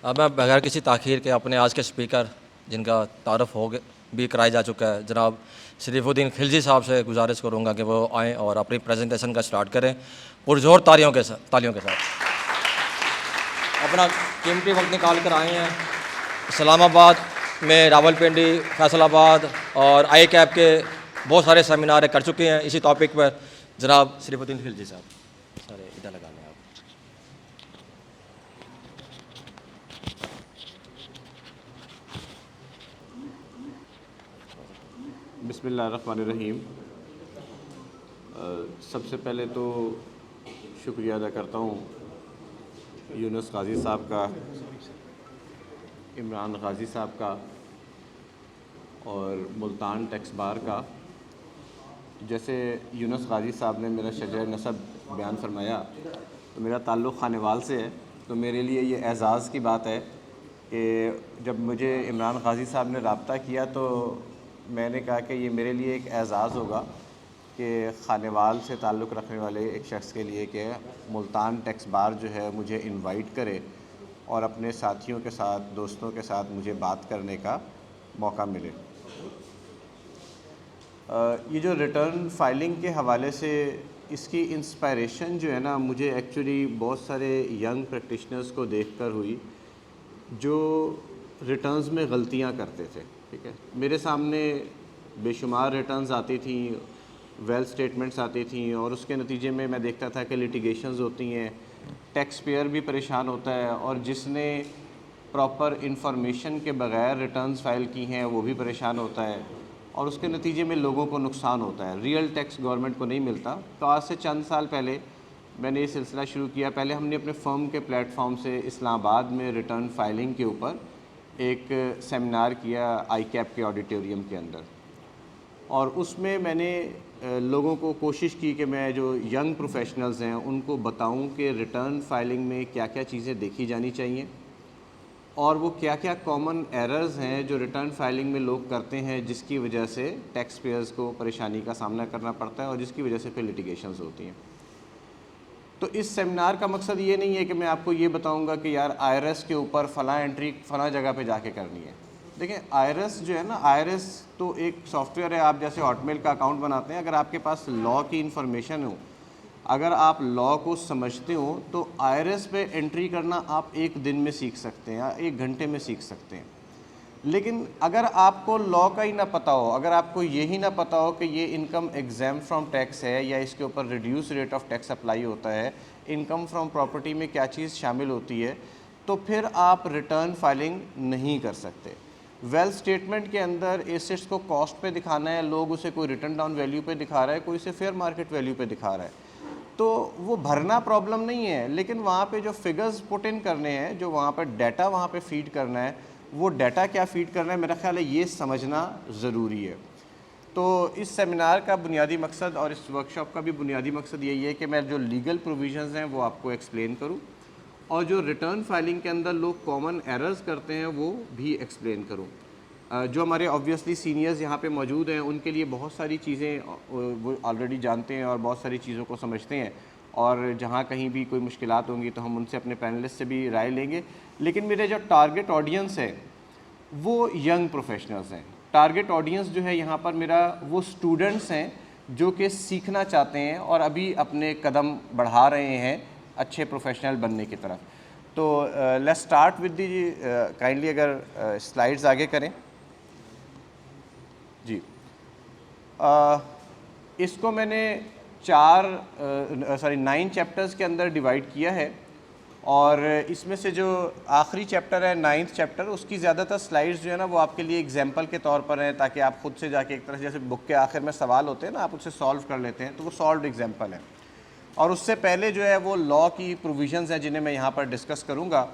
अब मैं बगैर किसी ताख़ीर के अपने आज के स्पीकर जिनका तारफ़ हो भी कराया जा चुका है, जनाब शरीफुद्दीन खिलजी साहब से गुजारिश करूँगा कि वो आएँ और अपनी प्रेजेंटेशन का स्टार्ट करें पुरजोर तालियों के साथ। अपना कीमती वक्त निकाल कर आए हैं। इस्लामाबाद में, रावलपिंडी, फैसलाबाद और आई कैप के बहुत सारे सेमिनार कर चुके हैं इसी टॉपिक पर। जनाब शरीफुद्दीन खिलजी साहब, सारे इधर लगा लें आप। बिस्मिल्लाहिर्रहमानिर्रहीम। सबसे पहले तो शुक्रिया अदा करता हूँ यूनुस गाज़ी साहब का, इमरान गाज़ी साहब का और मुल्तान टैक्स बार का। जैसे यूनुस गाज़ी साहब ने मेरा शजर नसब बयान फरमाया, तो मेरा ताल्लुक़ खानेवाल से है, तो मेरे लिए ये एज़ाज़ की बात है कि जब मुझे इमरान गाज़ी साहब ने रब्ता किया तो मैंने कहा कि ये मेरे लिए एक एज़ाज़ होगा कि खानेवाल से ताल्लुक़ रखने वाले एक शख्स के लिए कि मुल्तान टैक्स बार जो है मुझे इनवाइट करे और अपने साथियों के साथ, दोस्तों के साथ मुझे बात करने का मौका मिले। ये जो रिटर्न फाइलिंग के हवाले से इसकी इंस्पायरेशन जो है ना, मुझे एक्चुअली बहुत सारे यंग प्रैक्टिशनर्स को देखकर हुई जो रिटर्न्स में गलतियां करते थे। ठीक है, मेरे सामने बेशुमार रिटर्न्स आती थी, वेल्थ स्टेटमेंट्स आती थी और उसके नतीजे में मैं देखता था कि लिटिगेशंस होती हैं, टैक्स पेयर भी परेशान होता है और जिसने प्रॉपर इंफॉर्मेशन के बग़ैर रिटर्न्स फाइल की हैं वो भी परेशान होता है और उसके नतीजे में लोगों को नुकसान होता है। रियल टैक्स गवर्नमेंट को नहीं मिलता। तो आज से चंद साल पहले मैंने ये सिलसिला शुरू किया। पहले हमने अपने फर्म के प्लेटफॉर्म से इस्लामाबाद में रिटर्न फाइलिंग के ऊपर एक सेमिनार किया आई कैप के ऑडिटोरियम के अंदर, और उसमें मैंने लोगों को कोशिश की कि मैं जो यंग प्रोफेशनल्स हैं उनको बताऊं कि रिटर्न फाइलिंग में क्या क्या चीज़ें देखी जानी चाहिए और वो क्या क्या कॉमन एरर्स हैं जो रिटर्न फाइलिंग में लोग करते हैं जिसकी वजह से टैक्स पेयर्स को परेशानी का सामना करना पड़ता है और जिसकी वजह से फिर लिटिगेशंस होती हैं। तो इस सेमिनार का मकसद ये नहीं है कि मैं आपको ये बताऊंगा कि यार IRS के ऊपर फ़लाँ एंट्री फ़लाँ जगह पे जाके करनी है। देखिए, IRS जो है ना, IRS तो एक सॉफ्टवेयर है। आप जैसे हॉटमेल का अकाउंट बनाते हैं, अगर आपके पास लॉ की इन्फॉर्मेशन हो, अगर आप लॉ को समझते हो तो IRS पे एंट्री करना आप एक दिन में सीख सकते हैं या एक घंटे में सीख सकते हैं। लेकिन अगर आपको लॉ का ही ना पता हो, अगर आपको यही ना पता हो कि ये इनकम एग्जाम फ्रॉम टैक्स है या इसके ऊपर reduce rate of tax apply होता है, इनकम फ्रॉम प्रॉपर्टी में क्या चीज़ शामिल होती है, तो फिर आप रिटर्न फाइलिंग नहीं कर सकते। वेल्थ स्टेटमेंट के अंदर एसेट्स को कॉस्ट पे दिखाना है, लोग उसे कोई रिटर्न डाउन वैल्यू पे दिखा रहा है, कोई इसे फेयर मार्केट वैल्यू पे दिखा रहा है, तो वो भरना प्रॉब्लम नहीं है। लेकिन वहाँ पे जो फिगर्स पुट इन करने हैं, जो वहाँ पर डाटा वहाँ पे फीड करना है, वो डाटा क्या फ़ीड करना है, मेरा ख़्याल है ये समझना ज़रूरी है। तो इस सेमिनार का बुनियादी मकसद और इस वर्कशॉप का भी बुनियादी मकसद यही है कि मैं जो लीगल प्रोविजंस हैं वो आपको एक्सप्लेन करूं और जो रिटर्न फाइलिंग के अंदर लोग कॉमन एरर्स करते हैं वो भी एक्सप्लेन करूं। जो हमारे ऑब्वियसली सीनियर्स यहाँ पे मौजूद हैं उनके लिए बहुत सारी चीज़ें वो ऑलरेडी जानते हैं और बहुत सारी चीज़ों को समझते हैं, और जहाँ कहीं भी कोई मुश्किलात होंगी तो हम उनसे, अपने पैनलिस्ट से भी राय लेंगे। लेकिन मेरे जो टारगेट ऑडियंस है वो यंग प्रोफेशनल्स हैं। टारगेट ऑडियंस जो है यहाँ पर मेरा वो स्टूडेंट्स हैं जो कि सीखना चाहते हैं और अभी अपने कदम बढ़ा रहे हैं अच्छे प्रोफेशनल बनने की तरफ। तो let's start with the, kindly अगर स्लाइड्स आगे करें जी। इसको मैंने 9 चैप्टर्स के अंदर डिवाइड किया है और इसमें से जो आखिरी चैप्टर है 9th चैप्टर, उसकी ज़्यादातर स्लाइड्स जो है ना वो आपके लिए एग्जांपल के तौर पर हैं, ताकि आप खुद से जाके एक तरह से, जैसे बुक के आखिर में सवाल होते हैं ना, आप उससे सॉल्व कर लेते हैं, तो वो सॉल्व एग्जांपल है। और उससे पहले जो है वो लॉ की प्रोविजंस हैं जिन्हें मैं यहाँ पर डिस्कस करूँगा।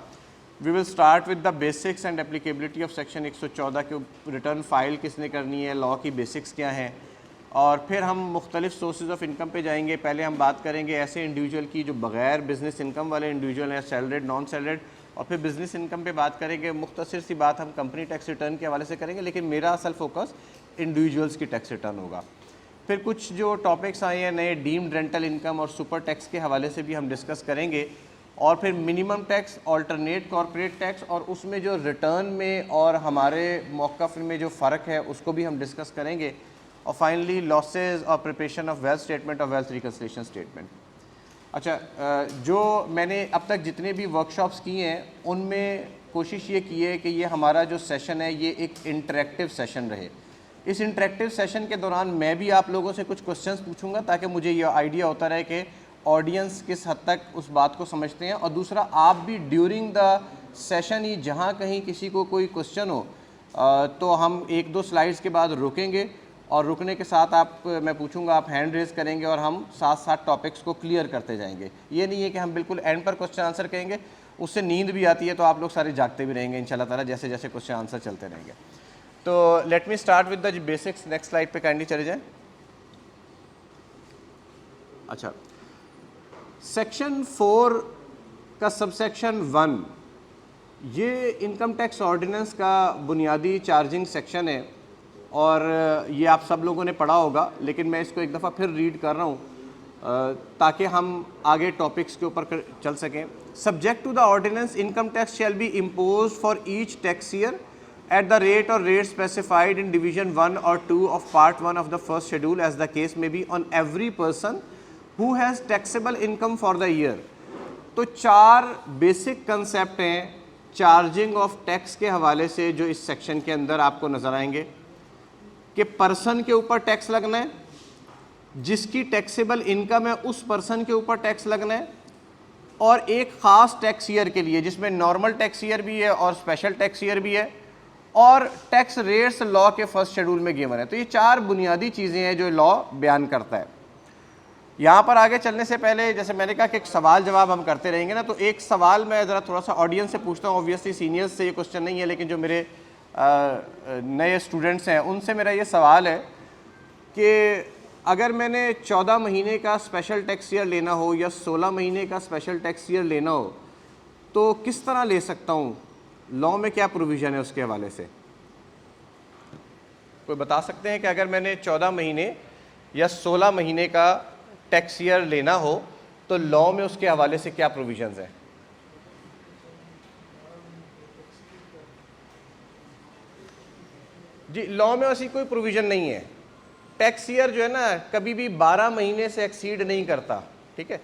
We will start with the basics and applicability of section 114 के रिटर्न फाइल किसने करनी है, लॉ की बेसिक्स क्या हैं, और फिर हम मुख्तलिफ सोर्सेज ऑफ इनकम पे जाएंगे। पहले हम बात करेंगे ऐसे इंडिविजुअल की जो बग़ैर बिज़नेस इनकम वाले इंडिविजुअल हैं, सैलरीड, नॉन सैलरीड, और फिर बिज़नेस इनकम पे बात करेंगे। मुख्तसर सी बात हम कंपनी टैक्स रिटर्न के हवाले से करेंगे, लेकिन मेरा असल फोकस इंडिविजुअल्स की टैक्स रिटर्न होगा। फिर कुछ जो टॉपिक्स आए हैं नए, डीम्ड रेंटल इनकम और सुपर टैक्स के हवाले से भी हम डिस्कस करेंगे। और फिर minimum tax, alternate corporate tax, और उसमें जो रिटर्न में और हमारे मौक़िफ़ में जो फ़र्क है उसको भी हम डिस्कस करेंगे, और फाइनली लॉसेस और प्रिपरेशन ऑफ वेल्थ स्टेटमेंट और वेल्थ रिकन्सिलिएशन स्टेटमेंट। अच्छा, जो मैंने अब तक जितने भी वर्कशॉप्स किए हैं उनमें कोशिश ये की है कि ये हमारा जो सेशन है ये एक इंटरेक्टिव सेशन रहे। इस इंटरेक्टिव सेशन के दौरान मैं भी आप लोगों से कुछ क्वेश्चंस पूछूंगा ताकि मुझे ये आइडिया होता रहे कि ऑडियंस किस हद तक उस बात को समझते हैं, और दूसरा आप भी ड्यूरिंग द सेशन ही जहाँ कहीं किसी को कोई क्वेश्चन हो तो हम 1-2 स्लाइड्स के बाद रुकेंगे, और रुकने के साथ मैं पूछूंगा, आप हैंड रेज़ करेंगे और हम साथ साथ टॉपिक्स को क्लियर करते जाएंगे। ये नहीं है कि हम बिल्कुल एंड पर क्वेश्चन आंसर करेंगे, उससे नींद भी आती है, तो आप लोग सारे जागते भी रहेंगे इंशाल्लाह ताला जैसे जैसे क्वेश्चन आंसर चलते रहेंगे। तो let me start with the basics. Next slide पे काइंडली चले जाएं। अच्छा, सेक्शन 4 का सबसेक्शन 1 ये इनकम टैक्स ऑर्डिनेंस का बुनियादी चार्जिंग सेक्शन है, और ये आप सब लोगों ने पढ़ा होगा, लेकिन मैं इसको एक दफ़ा फिर रीड कर रहा हूँ ताकि हम आगे टॉपिक्स के ऊपर चल सकें। Subject to the ordinance, income tax shall be impose for each tax year at the rate or rate specified in division 1 or 2 of part 1 of the first schedule as the case may be on every person who has taxable income for the year। तो 4 basic concept हैं charging of tax के हवाले से जो इस section के अंदर आपको नज़र आएंगे कि पर्सन के ऊपर टैक्स लगना है, जिसकी टैक्सेबल इनकम है उस पर्सन के ऊपर टैक्स लगना है, और एक ख़ास टैक्स ईयर के लिए जिसमें नॉर्मल टैक्स ईयर भी है और स्पेशल टैक्स ईयर भी है, और टैक्स रेट्स लॉ के फर्स्ट शेड्यूल में गिवन है। तो ये 4 बुनियादी चीज़ें हैं जो लॉ बयान करता है। यहाँ पर आगे चलने से पहले जैसे मैंने कहा कि एक सवाल जवाब हम करते रहेंगे ना, तो एक सवाल मैं ज़रा थोड़ा सा ऑडियंस से पूछता हूँ। ऑब्वियसली सीनियर्स से ये क्वेश्चन नहीं है, लेकिन जो मेरे नए स्टूडेंट्स हैं उनसे मेरा ये सवाल है कि अगर मैंने 14 महीने का स्पेशल टैक्स ईयर लेना हो या 16 महीने का स्पेशल टैक्स ईयर लेना हो तो किस तरह ले सकता हूँ, लॉ में क्या प्रोविज़न है उसके हवाले से? कोई बता सकते हैं कि अगर मैंने 14 महीने या 16 महीने का टैक्स ईयर लेना हो तो लॉ में उसके हवाले से क्या प्रोविज़न्स हैं? जी, लॉ में ऐसी कोई प्रोविज़न नहीं है। टैक्स ईयर जो है ना कभी भी 12 महीने से एक्सीड नहीं करता, ठीक है?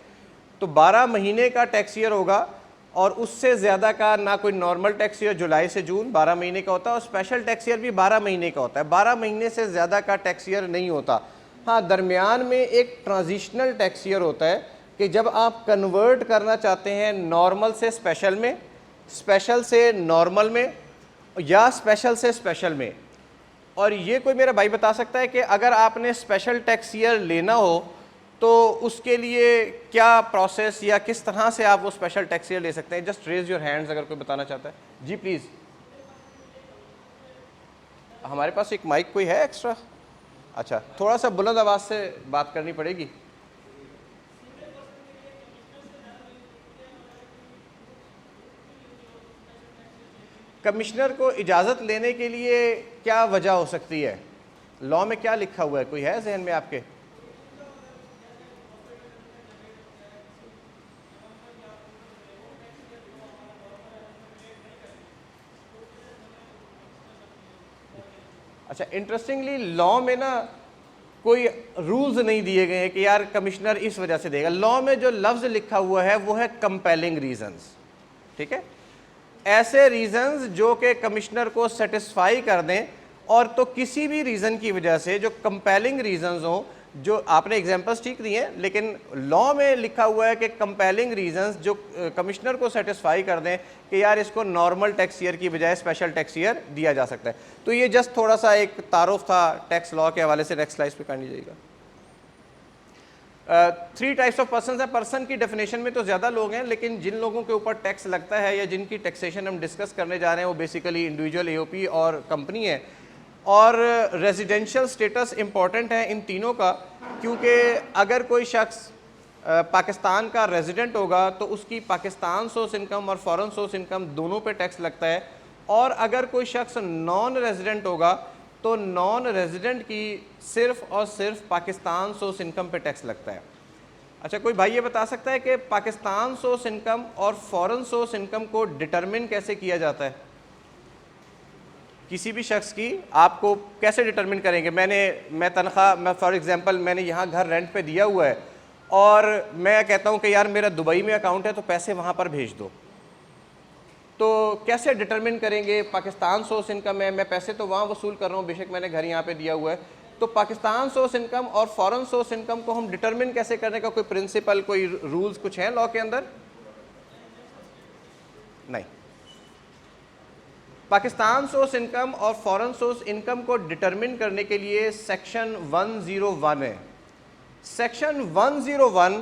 तो 12 महीने का टैक्स ईयर होगा, और उससे ज़्यादा का ना कोई नॉर्मल टैक्स ईयर जुलाई से जून 12 महीने का होता है, और स्पेशल टैक्स ईयर भी 12 महीने का होता है। 12 महीने से ज़्यादा का टैक्स ईयर नहीं होता। हाँ, दरमियान में एक ट्रांजिशनल टैक्स ईयर होता है कि जब आप कन्वर्ट करना चाहते हैं नॉर्मल से स्पेशल में, स्पेशल से नॉर्मल में, या स्पेशल से स्पेशल में। और ये कोई मेरा भाई बता सकता है कि अगर आपने स्पेशल टैक्स ईयर लेना हो तो उसके लिए क्या प्रोसेस या किस तरह से आप वो स्पेशल टैक्स ईयर ले सकते हैं? जस्ट रेज योर हैंड्स अगर कोई बताना चाहता है। जी प्लीज़। हमारे पास एक माइक कोई है एक्स्ट्रा? अच्छा, थोड़ा सा बुलंद आवाज़ से बात करनी पड़ेगी। कमिश्नर को इजाज़त लेने के लिए क्या वजह हो सकती है? लॉ में क्या लिखा हुआ है, कोई है जहन में आपके? अच्छा, इंटरेस्टिंगली लॉ में ना कोई रूल्स नहीं दिए गए हैं कि यार कमिश्नर इस वजह से देगा। लॉ में जो लफ्ज़ लिखा हुआ है वो है कंपेलिंग रीजंस, ठीक है? ऐसे रीजंस जो कि कमिश्नर को सेटिस्फाई कर दें, और तो किसी भी रीज़न की वजह से जो कंपेलिंग रीजंस हो, जो आपने एग्जांपल्स ठीक दिए हैं, लेकिन लॉ में लिखा हुआ है कि कंपेलिंग रीजंस जो कमिश्नर को सेटिस्फाई कर दें कि यार इसको नॉर्मल टैक्स ईयर की बजाय स्पेशल टैक्स ईयर दिया जा सकता है। तो ये जस्ट थोड़ा सा एक तारुफ था टैक्स लॉ के हवाले से। नेक्स्ट स्लाइड पे कर लीजिएगा। 3 टाइप्स ऑफ पर्सन है। पर्सन की डेफिनेशन में तो ज़्यादा लोग हैं, लेकिन जिन लोगों के ऊपर टैक्स लगता है या जिनकी टैक्सेशन हम डिस्कस करने जा रहे हैं वो बेसिकली इंडिविजुअल, एओपी और कंपनी है। और रेजिडेंशियल स्टेटस इम्पॉर्टेंट है इन तीनों का, क्योंकि अगर कोई शख्स पाकिस्तान का रेजिडेंट होगा तो उसकी पाकिस्तान सोर्स इनकम और फॉरेन सोर्स इनकम दोनों पे टैक्स लगता है, और अगर कोई शख्स नॉन रेजिडेंट होगा तो नॉन रेजिडेंट की सिर्फ और सिर्फ पाकिस्तान सोर्स इनकम पे टैक्स लगता है। अच्छा, कोई भाई ये बता सकता है कि पाकिस्तान सोर्स इनकम और फॉरेन सोर्स इनकम को डिटरमिन कैसे किया जाता है? किसी भी शख्स की आपको कैसे डिटरमिन करेंगे? मैं तनख्वाह, मैं फॉर एग्जांपल मैंने यहाँ घर रेंट पे दिया हुआ है और मैं कहता हूँ कि यार मेरा दुबई में अकाउंट है तो पैसे वहाँ पर भेज दो, तो कैसे डिटरमिन करेंगे? पाकिस्तान सोर्स इनकम है, मैं पैसे तो वहाँ वसूल कर रहा हूँ, बेशक मैंने घर यहाँ पे दिया हुआ है, तो पाकिस्तान सोर्स इनकम और फॉरेन सोर्स इनकम को हम डिटरमिन कैसे करने का कोई प्रिंसिपल, कोई रूल्स कुछ है लॉ के अंदर? नहीं। पाकिस्तान सोर्स इनकम और फॉरेन सोर्स इनकम को डिटरमिन करने के लिए सेक्शन 101 है। सेक्शन 101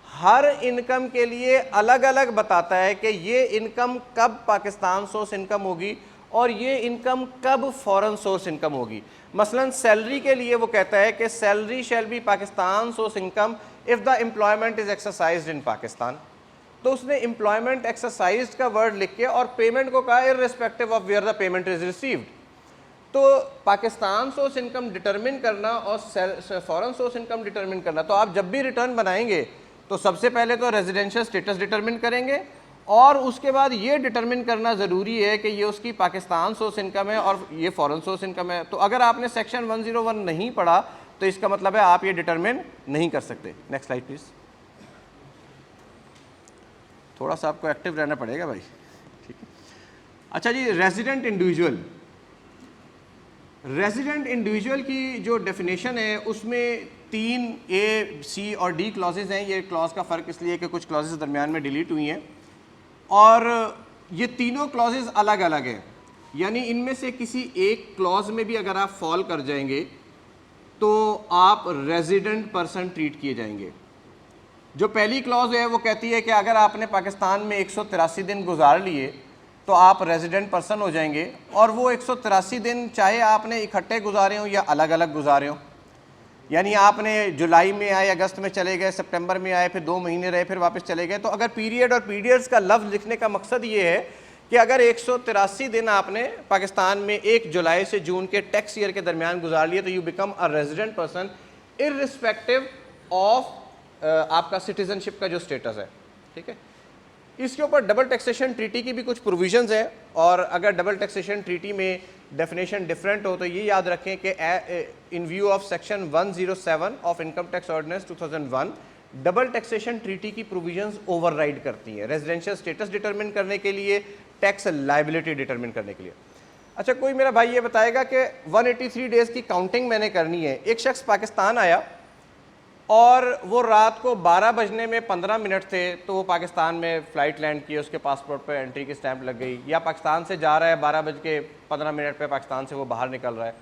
हर इनकम के लिए अलग अलग बताता है कि ये इनकम कब पाकिस्तान सोर्स इनकम होगी और ये इनकम कब फॉरेन सोर्स इनकम होगी। मसलन सैलरी के लिए वो कहता है कि salary shall be Pakistan source income if the employment is exercised in Pakistan. तो उसने एम्प्लॉयमेंट एक्सरसाइज्ड का वर्ड लिख के और पेमेंट को कहा irrespective of where the payment is received. तो पाकिस्तान सोर्स इनकम डिटरमिन करना और फॉरेन सोर्स इनकम डिटरमिन करना, तो आप जब भी रिटर्न बनाएंगे तो सबसे पहले तो रेजिडेंशियल स्टेटस डिटरमिन करेंगे और उसके बाद ये डिटरमिन करना ज़रूरी है कि ये उसकी पाकिस्तान सोर्स इनकम है और ये फॉरेन सोर्स इनकम है। तो अगर आपने सेक्शन 101 नहीं पढ़ा तो इसका मतलब है आप ये डिटरमिन नहीं कर सकते। Next slide please. थोड़ा सा आपको एक्टिव रहना पड़ेगा भाई, ठीक है। अच्छा जी, रेजिडेंट इंडिविजुअल। रेजिडेंट इंडिविजुअल की जो डेफिनेशन है उसमें 3 A, C और D क्लॉजेज हैं। ये क्लॉज का फ़र्क इसलिए कि कुछ क्लॉजेज दरमियान में डिलीट हुई हैं और ये तीनों क्लॉजेज अलग अलग हैं, यानी इनमें से किसी एक क्लॉज में भी अगर आप फॉल कर जाएंगे तो आप रेजिडेंट पर्सन ट्रीट किए जाएंगे। जो पहली क्लॉज है वो कहती है कि अगर आपने पाकिस्तान में 183 दिन गुजार लिए तो आप रेजिडेंट पर्सन हो जाएंगे, और वो 183 दिन चाहे आपने इकट्ठे गुजारे हों या अलग अलग गुजारे हों, यानी आपने जुलाई में आए, अगस्त में चले गए, सितंबर में आए, फिर 2 महीने रहे, फिर वापस चले गए। तो अगर पीरियड और पीरियड्स का लफ्ज़ लिखने का मकसद ये है कि अगर 183 दिन आपने पाकिस्तान में 1 जुलाई से जून के टैक्स ईयर के दरमियान गुजार लिए तो you become a resident person irrespective of आपका सिटीजनशिप का जो स्टेटस है, ठीक है। इसके ऊपर डबल टैक्सेशन ट्रीटी की भी कुछ प्रोविजंस हैं, और अगर डबल टैक्सेशन ट्रीटी में डेफिनेशन डिफरेंट हो तो ये याद रखें कि in view of section 107 of income tax ordinance 2001 double taxation treaty की प्रोविजंस ओवरराइड करती हैं रेजिडेंशियल स्टेटस डिटरमिन करने के लिए, टैक्स लायबिलिटी डिटरमिन करने के लिए। अच्छा, कोई मेरा भाई ये बताएगा कि 183 डेज़ की काउंटिंग मैंने करनी है। एक शख्स पाकिस्तान आया और वो रात को 12 बजने में 15 मिनट थे तो वो पाकिस्तान में फ़्लाइट लैंड की, उसके पासपोर्ट पे एंट्री की स्टैंप लग गई, या पाकिस्तान से जा रहा है 12:15 पे पाकिस्तान से वो बाहर निकल रहा है,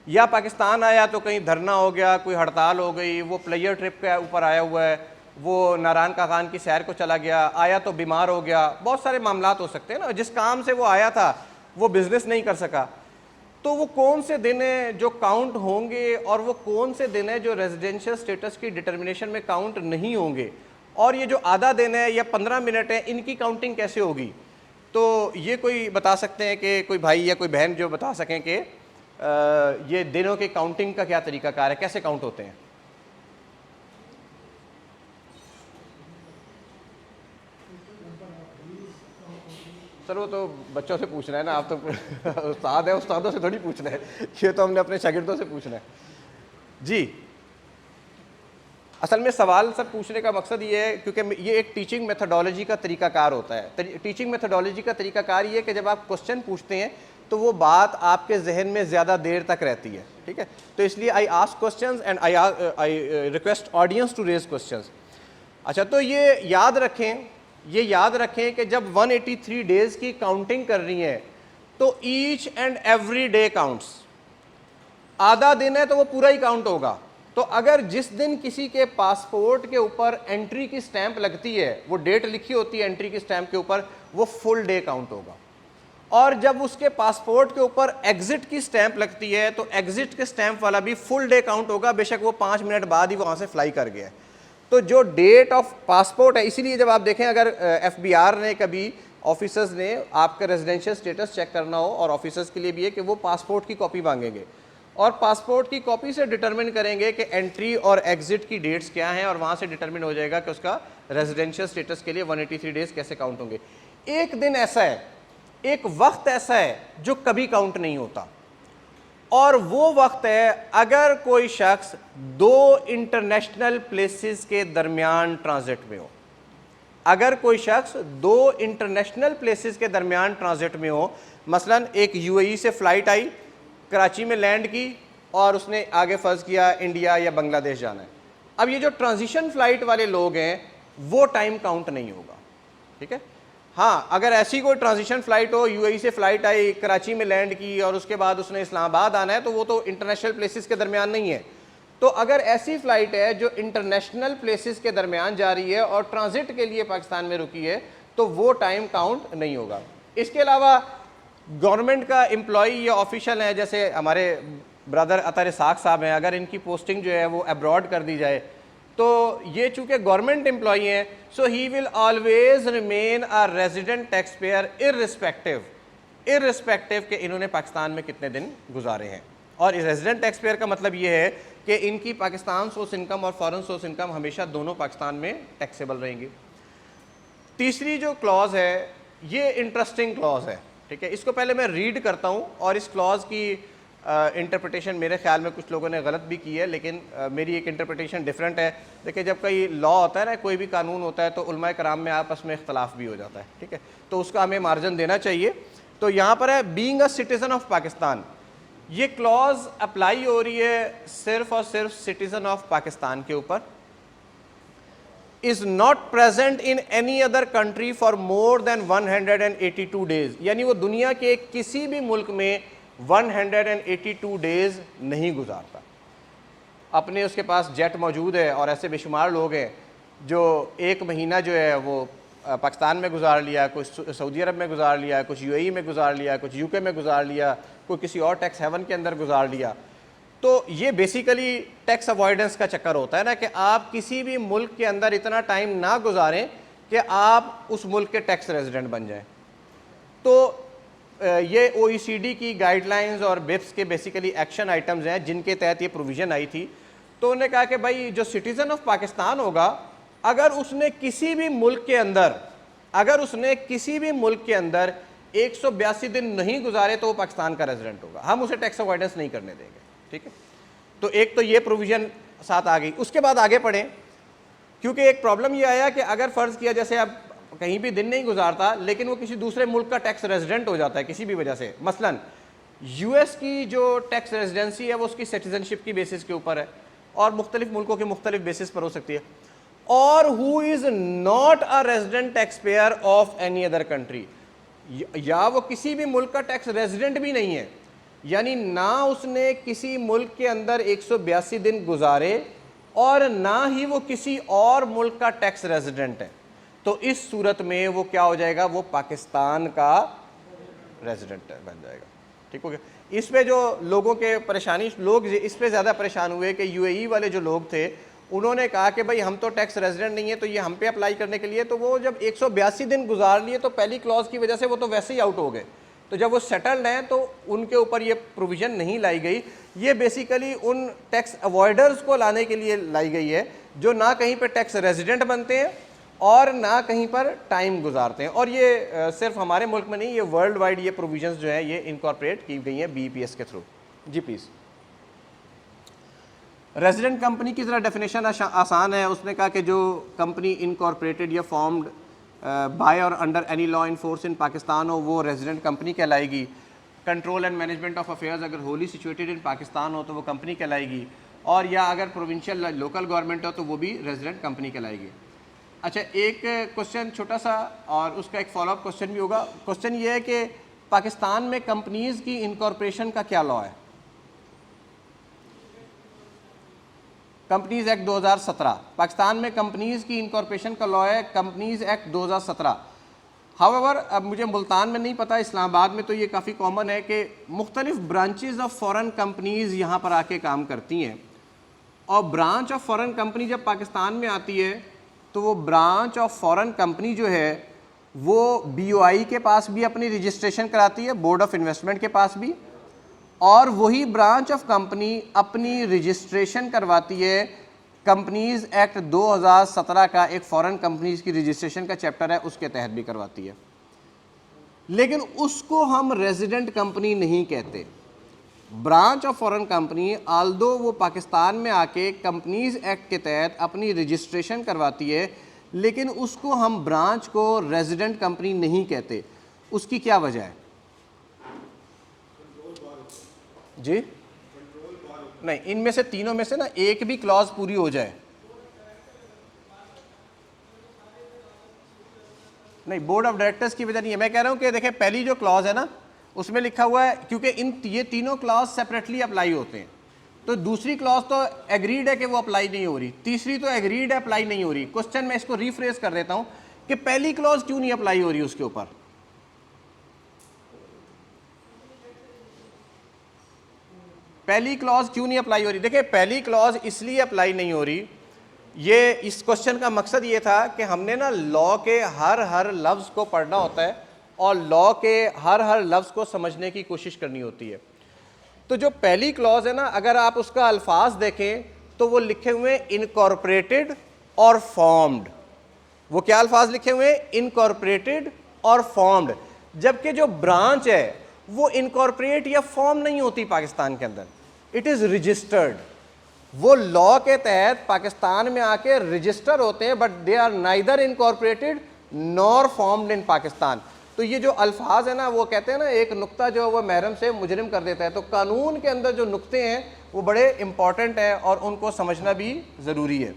या पाकिस्तान आया तो कहीं धरना हो गया, कोई हड़ताल हो गई, वो प्लेयर ट्रिप के ऊपर आया हुआ है, वो नारायण का खान की सैर को चला गया, आया तो बीमार हो गया, बहुत सारे मामलात हो सकते हैं ना। जिस काम से वो आया था वो बिज़नेस नहीं कर सका, तो वो कौन से दिन है जो काउंट होंगे और वो कौन से दिन है जो रेजिडेंशियल स्टेटस की डिटर्मिनेशन में काउंट नहीं होंगे, और ये जो आधा दिन है या 15 मिनट है इनकी काउंटिंग कैसे होगी? तो ये कोई बता सकते हैं कि कोई भाई या कोई बहन जो बता सकें कि ये दिनों की काउंटिंग का क्या तरीकाकार है, कैसे काउंट होते हैं? सर वो तो बच्चों से पूछना है ना, आप तो उस्ताद है, उस्तादों से थोड़ी पूछना है, ये तो हमने अपने शागिर्दों से पूछना है जी। असल में सवाल सर पूछने का मकसद ये है क्योंकि ये एक टीचिंग मेथडोलॉजी का तरीकाकार होता है। टीचिंग मेथडोलॉजी का तरीकाकार ये है कि जब आप क्वेश्चन पूछते हैं तो वो बात आपके जहन में ज़्यादा देर तक रहती है, ठीक है। तो इसलिए I ask questions and I request audience to raise questions. अच्छा, तो ये याद रखें कि जब 183 डेज़ की काउंटिंग कर रही है तो each and every day counts. आधा दिन है तो वो पूरा ही काउंट होगा। तो अगर जिस दिन किसी के पासपोर्ट के ऊपर एंट्री की स्टैंप लगती है, वो डेट लिखी होती है एंट्री की स्टैंप के ऊपर, वो फुल डे काउंट होगा। और जब उसके पासपोर्ट के ऊपर एग्जिट की स्टैंप लगती है तो एग्जिट के स्टैंप वाला भी फुल डे काउंट होगा, बेशक वो 5 मिनट बाद ही वहाँ से फ्लाई कर गया है। तो जो डेट ऑफ पासपोर्ट है, इसीलिए जब आप देखें अगर FBI ने कभी ऑफिसर्स ने आपका रेजिडेंशियल स्टेटस चेक करना हो, और ऑफिसर्स के लिए भी है कि वो पासपोर्ट की कॉपी मांगेंगे, और पासपोर्ट की कॉपी से डिटरमिन करेंगे कि एंट्री और एग्जिट की डेट्स क्या हैं, और वहाँ से डिटरमिन हो जाएगा कि उसका रेजिडेंशियल स्टेटस के लिए 183 डेज कैसे काउंट होंगे। एक दिन ऐसा है, एक वक्त ऐसा है जो कभी काउंट नहीं होता, और वो वक्त है अगर कोई शख्स 2 इंटरनेशनल प्लेसेस के दरमियान ट्रांजिट में हो। अगर कोई शख्स 2 इंटरनेशनल प्लेसेस के दरमियान ट्रांजिट में हो, मसलन एक यूएई से फ़्लाइट आई, कराची में लैंड की, और उसने आगे फ़र्ज़ किया इंडिया या बांग्लादेश जाना है। अब ये जो ट्रांजिशन फ़्लाइट वाले लोग हैं वो टाइम काउंट नहीं होगा, ठीक है। हाँ, अगर ऐसी कोई ट्रांजिशन फ़्लाइट हो, यूएई से फ़्लाइट आई, कराची में लैंड की, और उसके बाद उसने इस्लामाबाद आना है, तो वो तो इंटरनेशनल प्लेसेस के दरमियान नहीं है। तो अगर ऐसी फ़्लाइट है जो इंटरनेशनल प्लेसेस के दरमियान जा रही है और ट्रांजिट के लिए पाकिस्तान में रुकी है, तो वो टाइम काउंट नहीं होगा। इसके अलावा गवर्नमेंट का एम्प्लॉई या ऑफिशियल है, जैसे हमारे ब्रदर अतर इसाक साहब हैं, अगर इनकी पोस्टिंग जो है वो अब्रॉड कर दी जाए, तो ये चूँकि गवर्नमेंट एम्प्लॉई हैं, so he will always remain a resident tax payer irrespective कि इन्होंने पाकिस्तान में कितने दिन गुजारे हैं। और रेजिडेंट टैक्स पेयर का मतलब ये है कि इनकी पाकिस्तान सोर्स इनकम और फॉरेन सोर्स इनकम हमेशा दोनों पाकिस्तान में टैक्सेबल रहेंगी। तीसरी जो क्लॉज है ये इंटरेस्टिंग क्लॉज है, ठीक है। इसको पहले मैं रीड करता हूँ, और इस क्लॉज की इंटरप्रिटेशन मेरे ख्याल में कुछ लोगों ने गलत भी की है, लेकिन मेरी एक इंटरप्रिटेशन डिफरेंट है। देखिए, जब कोई लॉ होता है ना, कोई भी कानून होता है, तो उलमाए कराम में आपस में इख्तलाफ भी हो जाता है, ठीक है, तो उसका हमें मार्जिन देना चाहिए। तो यहाँ पर है being a citizen of Pakistan, ये क्लॉज अप्लाई हो रही है सिर्फ और सिर्फ सिटीज़न ऑफ पाकिस्तान के ऊपर। Is not present in any other country for more than 182 days, यानी वो दुनिया के किसी भी मुल्क में 182 डेज नहीं गुजारता। अपने उसके पास जेट मौजूद है, और ऐसे बेशुमार लोग हैं जो 1 महीना जो है वो पाकिस्तान में गुजार लिया, कुछ सऊदी अरब में गुजार लिया, कुछ यूएई में गुजार लिया, कुछ यूके में गुजार लिया, कोई किसी और टैक्स हेवन के अंदर गुजार लिया। तो ये बेसिकली टैक्स अवॉइडेंस का चक्कर होता है ना, कि आप किसी भी मुल्क के अंदर इतना टाइम ना गुजारें कि आप उस मुल्क के टैक्स रेजिडेंट बन जाएं। तो ये OECD की गाइडलाइंस और बिप्स के बेसिकली एक्शन आइटम्स हैं जिनके तहत ये प्रोविज़न आई थी। तो उन्होंने कहा कि भाई जो सिटीज़न ऑफ पाकिस्तान होगा, अगर उसने किसी भी मुल्क के अंदर 182 दिन नहीं गुजारे तो वो पाकिस्तान का रेजिडेंट होगा, हम उसे टैक्स अवॉइडेंस नहीं करने देंगे, ठीक है। तो एक तो ये प्रोविज़न साथ आ गई। उसके बाद आगे पढ़ें, क्योंकि एक प्रॉब्लम ये आया कि अगर फ़र्ज़ किया जैसे अब कहीं भी दिन नहीं गुजारता, लेकिन वो किसी दूसरे मुल्क का टैक्स रेजिडेंट हो जाता है किसी भी वजह से, मसलन US की जो टैक्स रेजिडेंसी है वो उसकी सिटीजनशिप की बेसिस के ऊपर है, और मुख्तलिफ मुल्कों के मुख्तलिफ बेसिस पर हो सकती है, और who is not a resident tax pair of any other country, या वो किसी भी मुल्क का टैक्स रेजिडेंट भी नहीं है, यानी ना उसने किसी मुल्क के अंदर 182 दिन गुजारे और ना ही वो किसी और मुल्क का टैक्स रेजिडेंट है, तो इस सूरत में वो क्या हो जाएगा, वो पाकिस्तान का रेजिडेंट बन जाएगा, ठीक हो गया। इस पे जो लोगों के परेशानी, लोग इस पे ज़्यादा परेशान हुए कि UAE वाले जो लोग थे उन्होंने कहा कि भाई हम तो टैक्स रेजिडेंट नहीं है, तो ये हम पे अप्लाई करने के लिए, तो वो जब 182 दिन गुजार लिए तो पहली क्लॉज की वजह से वो तो वैसे ही आउट हो गए। तो जब वो सेटल्ड हैं तो उनके ऊपर ये प्रोविज़न नहीं लाई गई। ये बेसिकली उन टैक्स अवॉइडर्स को लाने के लिए लाई गई है जो ना कहीं पर टैक्स रेजिडेंट बनते हैं और ना कहीं पर टाइम गुजारते हैं। और ये सिर्फ हमारे मुल्क में नहीं, ये वर्ल्ड वाइड ये प्रोविजंस जो हैं ये इनकॉर्पोरेट की गई हैं BEPS के थ्रू। जी प्लीज़। रेजिडेंट कंपनी की ज़रा डेफिनेशन आसान है। उसने कहा कि जो company incorporated or formed by और under any law in force in Pakistan हो वो रेजिडेंट कंपनी कहलाएगी। Control and management of affairs अगर होली सिचुएटेड इन पाकिस्तान हो तो वो कंपनी कहलाएगी, और या अगर प्रोविंशियल लोकल गवर्नमेंट हो तो वो भी रेजिडेंट कंपनी कहलाएगी। अच्छा, एक क्वेश्चन छोटा सा और उसका एक फॉलोअप क्वेश्चन भी होगा। क्वेश्चन ये है कि पाकिस्तान में कंपनीज़ की इनकॉर्पोरेशन का क्या लॉ है? कंपनीज़ एक्ट 2017, पाकिस्तान में कंपनीज़ की इनकॉर्पोरेशन का लॉ है कंपनीज़ एक्ट 2017। हाउएवर, अब मुझे मुल्तान में नहीं पता, इस्लामाबाद में तो ये काफ़ी कॉमन है कि मुख्तलिफ ब्रांचेज़ ऑफ फॉरेन कंपनीज़ यहाँ पर आके काम करती हैं, और ब्रांच ऑफ फॉरेन कंपनी जब पाकिस्तान में आती है तो वो ब्रांच ऑफ फॉरेन कंपनी जो है वो BOI के पास भी अपनी रजिस्ट्रेशन कराती है, बोर्ड ऑफ इन्वेस्टमेंट के पास भी, और वही ब्रांच ऑफ कंपनी अपनी रजिस्ट्रेशन करवाती है। कंपनीज एक्ट 2017 का एक फॉरेन कंपनीज की रजिस्ट्रेशन का चैप्टर है, उसके तहत भी करवाती है, लेकिन उसको हम रेजिडेंट कंपनी नहीं कहते। Branch of foreign company Aldous वो पाकिस्तान में आके कंपनीज एक्ट के तहत अपनी रजिस्ट्रेशन करवाती है, लेकिन उसको हम ब्रांच को रेजिडेंट कंपनी नहीं कहते। उसकी क्या वजह है जी? नहीं, इनमें से तीनों में से ना एक भी क्लॉज पूरी हो जाए, नहीं, बोर्ड ऑफ डायरेक्टर्स की वजह नहीं है। मैं कह रहा हूं कि देखें, पहली जो क्लॉज है ना उसमें लिखा हुआ है, क्योंकि ये तीनों क्लॉज सेपरेटली अप्लाई होते हैं, तो दूसरी क्लॉज तो एग्रीड है कि वो अप्लाई नहीं हो रही, तीसरी तो एग्रीड है अप्लाई नहीं हो रही। क्वेश्चन मैं इसको रिफ्रेज कर देता हूं कि पहली क्लॉज क्यों नहीं अप्लाई हो रही उसके ऊपर? पहली क्लॉज क्यों नहीं अप्लाई हो रही? देखिए, पहली क्लॉज इसलिए अप्लाई नहीं हो रही, ये इस क्वेश्चन का मकसद ये था कि हमने ना लॉ के हर लफ्ज़ को पढ़ना होता है और लॉ के हर लफ्ज़ को समझने की कोशिश करनी होती है। तो जो पहली क्लॉज है ना, अगर आप उसका अल्फाज देखें तो वो लिखे हुए इनकॉर्पोरेटेड और फॉर्म्ड। वो क्या अल्फाज लिखे हुए? इनकॉर्पोरेटेड और फॉर्म्ड। जबकि जो ब्रांच है वो इनकॉर्पोरेट या फॉर्म नहीं होती पाकिस्तान के अंदर, इट इज़ रजिस्टर्ड। वो लॉ के तहत पाकिस्तान में आके रजिस्टर होते हैं, but they are neither incorporated nor formed in Pakistan. तो ये जो अल्फाज है ना, वो कहते हैं ना, एक नुक्ता जो वो महरम से मुजरिम कर देता है। तो कानून के अंदर जो नुक्ते हैं वो बड़े इंपॉर्टेंट हैं और उनको समझना भी ज़रूरी है।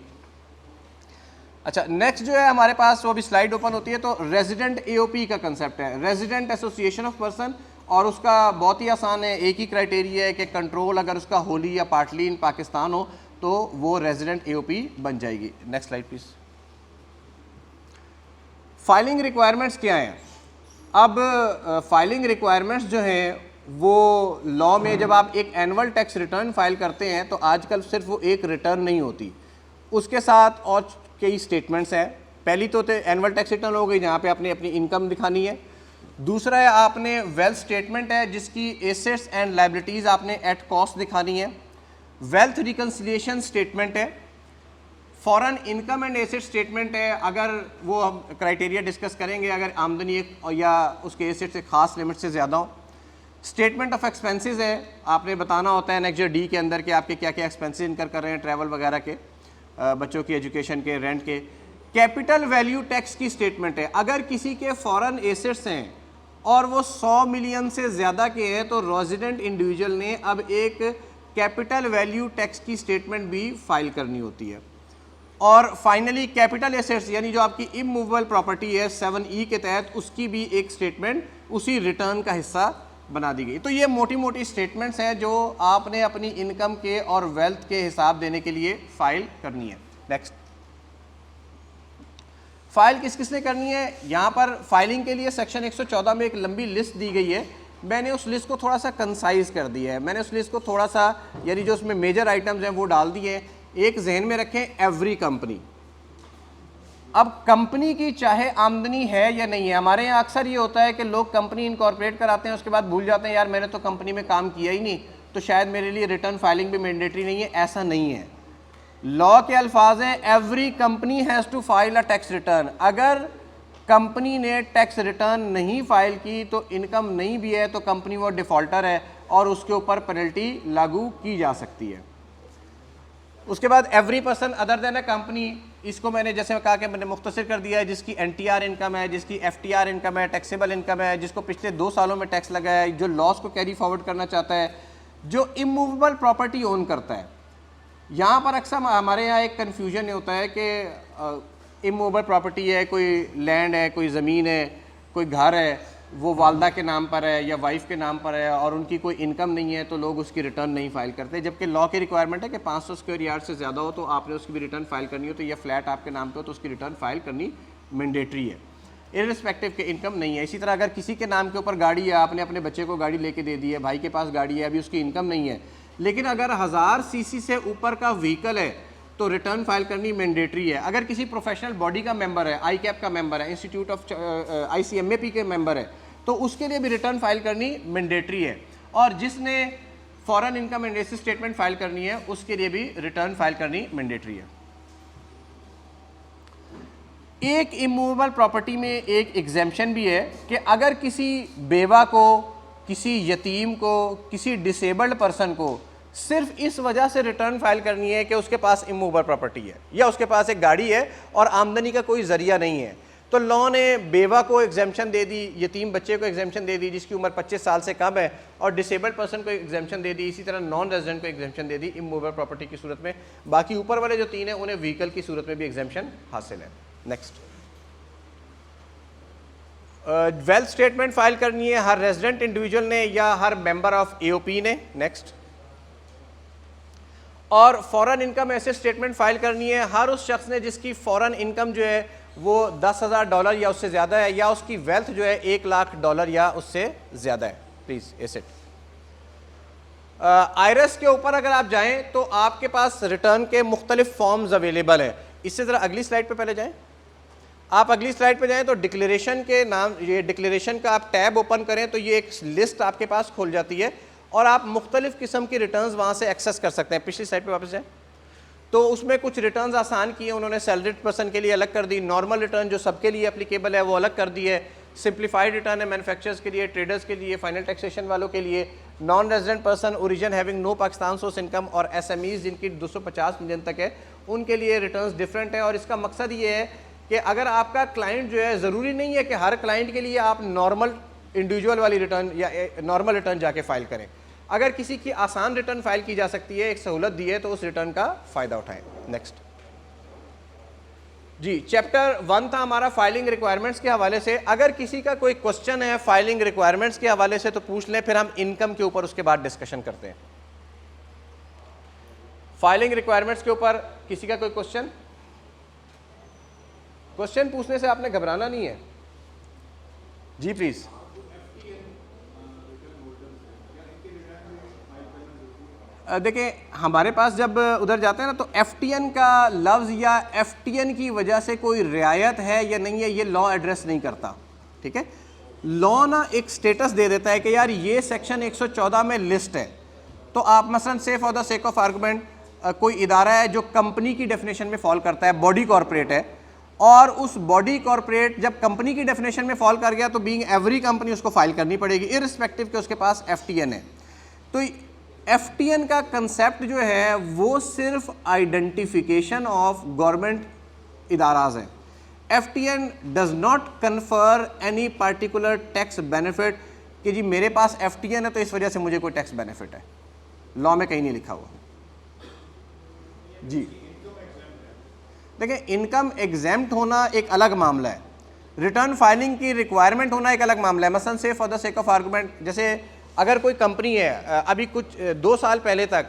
अच्छा, नेक्स्ट जो है हमारे पास, वो भी स्लाइड ओपन होती है, तो रेजिडेंट एओपी का कंसेप्ट है, रेजिडेंट एसोसिएशन ऑफ पर्सन, और उसका बहुत ही आसान है, एक ही क्राइटेरिया है कि कंट्रोल अगर उसका होली या पार्टली इन पाकिस्तान हो तो वो रेजिडेंट एओपी बन जाएगी। Next slide please. Filing requirements क्या हैं? अब फाइलिंग रिक्वायरमेंट्स जो हैं वो लॉ में, जब आप एक एनुअल टैक्स रिटर्न फाइल करते हैं तो आजकल सिर्फ वो एक रिटर्न नहीं होती, उसके साथ और कई स्टेटमेंट्स हैं। पहली तो एनुअल टैक्स रिटर्न हो गई जहाँ पे आपने अपनी इनकम दिखानी है। दूसरा है आपने वेल्थ स्टेटमेंट है जिसकी एसेट्स एंड लायबिलिटीज़ आपने एट कॉस्ट दिखानी है। वेल्थ रिकन्सिलिएशन स्टेटमेंट है। Foreign income and asset statement है, अगर वो हम क्राइटेरिया डिस्कस करेंगे, अगर आमदनी एक या उसके एसेट से खास लिमिट से ज़्यादा हो। स्टेटमेंट ऑफ एक्सपेंसेस है, आपने बताना होता है नेक्स्ट डी के अंदर कि आपके क्या क्या एक्सपेंसेस इनकर कर रहे हैं, ट्रैवल वगैरह के, बच्चों की एजुकेशन के, रेंट के। कैपिटल वैल्यू टैक्स की स्टेटमेंट है, अगर किसी के फॉरेन एसेट्स हैं और वो 100 मिलियन से ज़्यादा के हैं तो रेजिडेंट इंडिविजुअल ने अब एक कैपिटल वैल्यू टैक्स की स्टेटमेंट भी फाइल करनी होती है। और फाइनली कैपिटल एसेट्स यानी जो आपकी इमूवेबल प्रॉपर्टी है 7E के तहत, उसकी भी एक स्टेटमेंट उसी रिटर्न का हिस्सा बना दी गई। तो ये मोटी मोटी स्टेटमेंट्स हैं जो आपने अपनी इनकम के और वेल्थ के हिसाब देने के लिए फाइल करनी है। नेक्स्ट, फाइल किस किस ने करनी है? यहाँ पर फाइलिंग के लिए सेक्शन 114 में एक लंबी लिस्ट दी गई है, मैंने उस लिस्ट को थोड़ा सा कंसाइज कर दिया है। मैंने उस लिस्ट को थोड़ा सा, यानी जो उसमें मेजर आइटम्स हैं वो डाल दिए हैं। एक जहन में रखें, एवरी कंपनी। अब कंपनी की चाहे आमदनी है या नहीं है, हमारे यहाँ अक्सर ये होता है कि लोग कंपनी इनकॉर्पोरेट कराते हैं, उसके बाद भूल जाते हैं यार मैंने तो कंपनी में काम किया ही नहीं, तो शायद मेरे लिए रिटर्न फाइलिंग भी मैंडेटरी नहीं है। ऐसा नहीं है, लॉ के अल्फाज हैं every company has to file a tax return. अगर कंपनी ने टैक्स रिटर्न नहीं फाइल की तो इनकम नहीं भी है तो कंपनी वो डिफ़ॉल्टर है और उसके ऊपर पेनल्टी लागू की जा सकती है। उसके बाद every person other than a company, इसको मैंने जैसे कहा कि मैंने मुख्तसर कर दिया है, जिसकी NTR इनकम है, जिसकी FTR इनकम है, टैक्सेबल इनकम है, जिसको पिछले 2 सालों में टैक्स लगा है, जो लॉस को कैरी फॉरवर्ड करना चाहता है, जो इमूवेबल प्रॉपर्टी ओन करता है। यहाँ पर अक्सर हमारे यहाँ एक कन्फ्यूजन होता है कि इमूवेबल प्रॉपर्टी है, कोई लैंड है, कोई ज़मीन है, कोई घर है, वो वालदा के नाम पर है या वाइफ के नाम पर है और उनकी कोई इनकम नहीं है तो लोग उसकी रिटर्न नहीं फाइल करते, जबकि लॉ की रिक्वायरमेंट है कि 500 स्क्वायर यार्ड से ज़्यादा हो तो आपने उसकी भी रिटर्न फाइल करनी हो, तो ये फ्लैट आपके नाम पे हो तो उसकी रिटर्न फाइल करनी मैंडेटरी है, इररिस्पेक्टिव के इनकम नहीं है। इसी तरह अगर किसी के नाम के ऊपर गाड़ी है, आपने अपने बच्चे को गाड़ी लेके दे दी है, भाई के पास गाड़ी है, अभी उसकी इनकम नहीं है, लेकिन अगर 1000 सीसी से ऊपर का व्हीकल है तो रिटर्न फाइल करनी मैंडेटरी है। अगर किसी प्रोफेशनल बॉडी का मेंबर है, ICAP का मेंबर है, इंस्टीट्यूट ऑफ ICMAP के मेंबर है, तो उसके लिए भी रिटर्न फाइल करनी मैंडेटरी है। और जिसने foreign income and asset statement file करनी है, उसके लिए भी रिटर्न फाइल करनी मैंडेटरी है। एक इमूवेबल प्रॉपर्टी में एक एग्जेम्पशन भी है कि अगर किसी बेवा को, किसी यतीम को, किसी डिसेबल्ड पर्सन को सिर्फ इस वजह से रिटर्न फाइल करनी है कि उसके पास इमूवेबल प्रॉपर्टी है या उसके पास एक गाड़ी है और आमदनी का कोई जरिया नहीं है, तो लॉ ने बेवा को एग्जेम्पशन दे दी, यतीम बच्चे को एग्जेम्पशन दे दी जिसकी उम्र 25 साल से कम है, और डिसेबल्ड पर्सन को एग्जेम्पशन दे दी, इसी तरह नॉन रेजिडेंट को एग्जेम्पशन दे दी इमूवेबल प्रॉपर्टी की सूरत में। बाकी ऊपर वाले जो 3 हैं उन्हें व्हीकल की सूरत में भी एग्जेम्पशन हासिल है। नेक्स्ट, वेल्थ स्टेटमेंट फाइल करनी है हर रेजिडेंट इंडिविजुअल ने या हर मेंबर ऑफ एओपी ने। नेक्स्ट, और foreign income asset statement file करनी है हर उस शख्स ने जिसकी फॉरेन इनकम जो है वो $10,000 या उससे ज़्यादा है, या उसकी वेल्थ जो है $1,00,000 या उससे ज़्यादा है। प्लीज़ एसेट आईरस के ऊपर अगर आप जाएं तो आपके पास रिटर्न के मुख्तलिफ फॉर्म्स अवेलेबल हैं। इससे ज़रा अगली स्लाइड पे पहले जाएं। आप अगली स्लाइड पे जाएं तो डिक्लेरेशन के नाम, ये डिक्लेरेशन का आप टैब ओपन करें तो ये एक लिस्ट आपके पास खुल जाती है और आप मुख्तलिफ किस्म की रिटर्न्स वहाँ से एक्सेस कर सकते हैं। पिछली स्लाइड पे वापस जाएं तो उसमें कुछ रिटर्न्स आसान किए उन्होंने, सैलरीड पर्सन के लिए अलग कर दी, नॉर्मल रिटर्न जो सबके लिए एप्लीकेबल है वो अलग कर दी है, सिंप्लीफाइड रिटर्न है मैन्युफैक्चरर्स के लिए, ट्रेडर्स के लिए, फाइनल टैक्सेशन वालों के लिए, non resident person origin having no Pakistan source income और एसएमईज जिनकी 250 मिलियन तक है उनके लिए रिटर्न्स डिफरेंट है। और इसका मकसद ये है कि अगर आपका क्लाइंट जो है, ज़रूरी नहीं है कि हर क्लाइंट के लिए आप नॉर्मल इंडिविजुअल वाली रिटर्न या नॉर्मल रिटर्न जाके फाइल करें। अगर किसी की आसान रिटर्न फाइल की जा सकती है, एक सहूलत दी है, तो उस रिटर्न का फ़ायदा उठाएं। नेक्स्ट जी, चैप्टर 1 था हमारा फाइलिंग रिक्वायरमेंट्स के हवाले से। अगर किसी का कोई क्वेश्चन है फाइलिंग रिक्वायरमेंट्स के हवाले से तो पूछ लें, फिर हम इनकम के ऊपर उसके बाद डिस्कशन करते हैं। फाइलिंग रिक्वायरमेंट्स के ऊपर किसी का कोई क्वेश्चन? क्वेश्चन पूछने से आपने घबराना नहीं है जी, प्लीज़। देखिए, हमारे पास जब उधर जाते हैं ना तो एफटीएन का लफ्ज़ या एफटीएन की वजह से कोई रियायत है या नहीं है ये लॉ एड्रेस नहीं करता। ठीक है, लॉ ना एक स्टेटस दे देता है कि यार ये सेक्शन 114 में लिस्ट है, तो आप मसलन से for the sake of argument कोई इदारा है जो कंपनी की डेफिनेशन में फॉल करता है, बॉडी कॉर्पोरेट है, और उस बॉडी कॉर्पोरेट जब कंपनी की डेफिनेशन में फॉल कर गया तो बीइंग एवरी कंपनी उसको फाइल करनी पड़ेगी इररिस्पेक्टिव के उसके पास एफटीएन है। तो एफटीएन का कंसेप्ट जो है वो सिर्फ आइडेंटिफिकेशन ऑफ गवर्नमेंट इदाराज है। एफटीएन does not confer any particular tax benefit कि जी मेरे पास एफटीएन है तो इस वजह से मुझे कोई टैक्स बेनिफिट है, लॉ में कहीं नहीं लिखा हुआ जी। देखिए, इनकम एग्जेम्प्ट होना एक अलग मामला है, रिटर्न फाइलिंग की रिक्वायरमेंट होना एक अलग मामला है। मसलन से for the sake of argument, जैसे अगर कोई कंपनी है, अभी कुछ 2 साल पहले तक